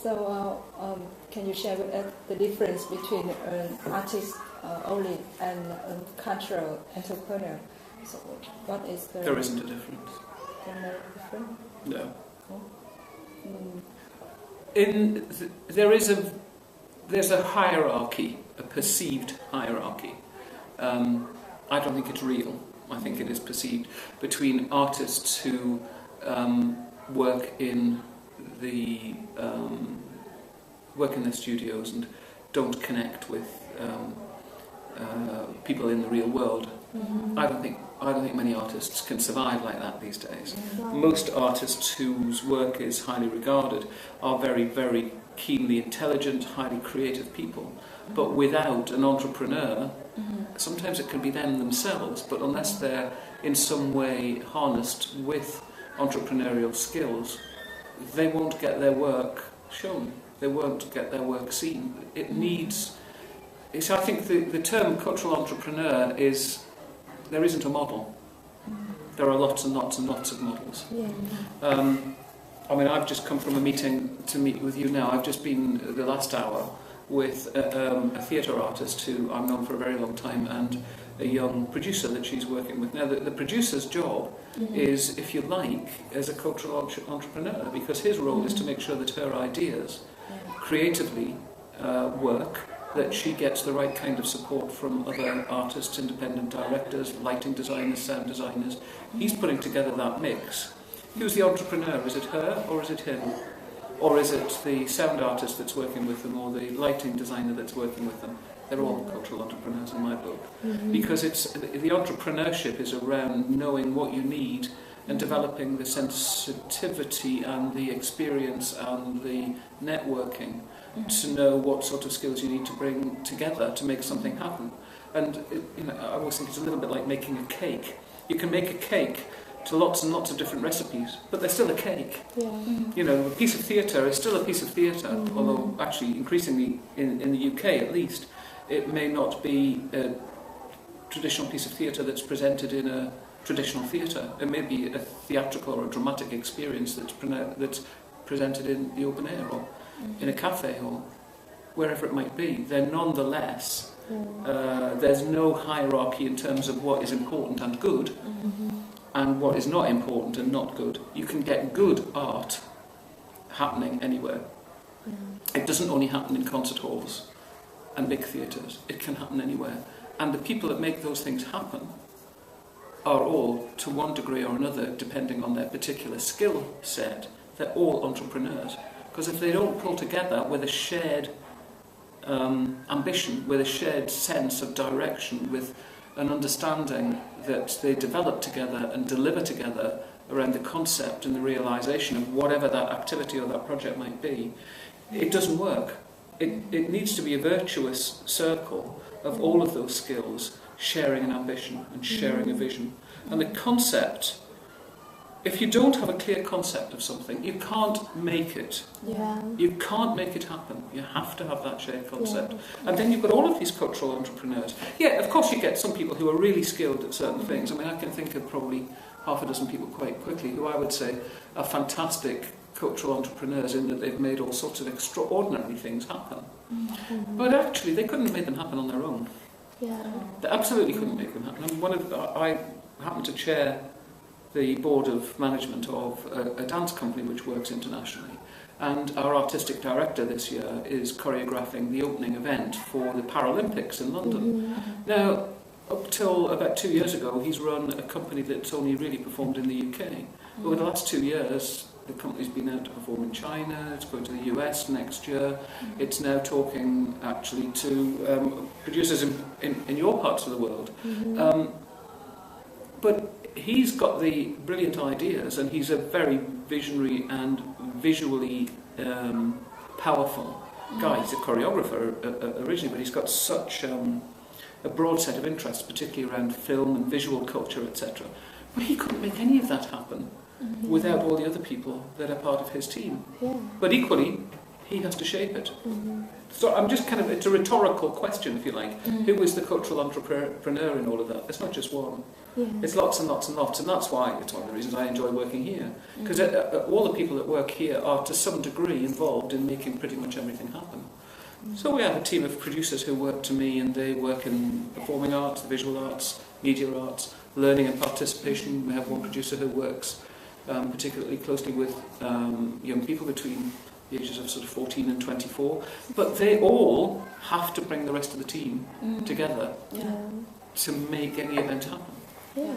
So, can you share with us the difference between an artist only and a cultural entrepreneur? So, what is the... There isn't a difference. No. No. There's a hierarchy, a perceived hierarchy. I don't think it's real. I think it is perceived between artists who work in their studios and don't connect with people in the real world. Mm-hmm. I don't think many artists can survive like that these days. Mm-hmm. Most artists whose work is highly regarded are very, very keenly intelligent, highly creative people. Mm-hmm. But without an entrepreneur, mm-hmm. sometimes it can be them themselves, but unless they're in some way harnessed with entrepreneurial skills, they won't get their work shown. They won't get their work seen. It needs... So I think the term cultural entrepreneur is... There isn't a model. There are lots and lots and lots of models. Yeah. I mean, I've just come from a meeting to meet with you now. I've just been the last hour with a theatre artist who I've known for a very long time and a young producer that she's working with. Now, the producer's job is, if you like, as a cultural entrepreneur, because his role is to make sure that her ideas creatively work, that she gets the right kind of support from other artists, independent directors, lighting designers, sound designers. He's putting together that mix. Who's the entrepreneur? Is it her or is it him? Or is it the sound artist that's working with them or the lighting designer that's working with them? They're all cultural entrepreneurs in my book. Mm-hmm. Because the entrepreneurship is around knowing what you need and developing the sensitivity and the experience and the networking to know what sort of skills you need to bring together to make something happen. And I always think it's a little bit like making a cake. You can make a cake to lots and lots of different recipes, but they're still a cake. Yeah. Mm-hmm. A piece of theatre is still a piece of theatre, mm-hmm. although actually increasingly in the UK at least, it may not be a traditional piece of theatre that's presented in a traditional theatre. It may be a theatrical or a dramatic experience that's presented in the open air or in a cafe or wherever it might be. Then nonetheless, there's no hierarchy in terms of what is important and good and what is not important and not good. You can get good art happening anywhere. It doesn't only happen in concert halls and big theatres. It can happen anywhere. And the people that make those things happen are all, to one degree or another, depending on their particular skill set, they're all entrepreneurs. Because if they don't pull together with a shared ambition, with a shared sense of direction, with an understanding that they develop together and deliver together around the concept and the realisation of whatever that activity or that project might be, it doesn't work. It needs to be a virtuous circle of all of those skills sharing an ambition and sharing a vision. And the concept, if you don't have a clear concept of something, you can't make it. Yeah. You can't make it happen. You have to have that shared concept. Yeah. And then you've got all of these cultural entrepreneurs. Yeah, of course you get some people who are really skilled at certain things. I mean, I can think of probably half a dozen people quite quickly who I would say are fantastic cultural entrepreneurs in that they've made all sorts of extraordinary things happen. Mm-hmm. But actually, they couldn't have made them happen on their own. Yeah. They absolutely couldn't make them happen. I mean, I happen to chair the board of management of a dance company which works internationally, and our artistic director this year is choreographing the opening event for the Paralympics in London. Mm-hmm. Now, up till about 2 years ago, he's run a company that's only really performed in the UK. Mm-hmm. Over the last 2 years, the company's been out to perform in China, it's going to the US next year. Mm-hmm. It's now talking actually to producers in your parts of the world. Mm-hmm. But he's got the brilliant ideas, and he's a very visionary and visually powerful guy. He's a choreographer originally, but he's got such a broad set of interests, particularly around film and visual culture, etc. But he couldn't make any of that happen without all the other people that are part of his team. Yeah. But equally, he has to shape it. So I'm just it's a rhetorical question, if you like. Who is the cultural entrepreneur in all of that? It's not just one. Yeah. It's lots and lots and lots, and that's why it's one of the reasons I enjoy working here. Because all the people that work here are to some degree involved in making pretty much everything happen. So we have a team of producers who work to me, and they work in performing arts, visual arts, media arts, learning and participation. We have one producer who works particularly closely with young people between the ages of sort of 14 and 24. But they all have to bring the rest of the team together Yeah. to make any event happen. Yeah.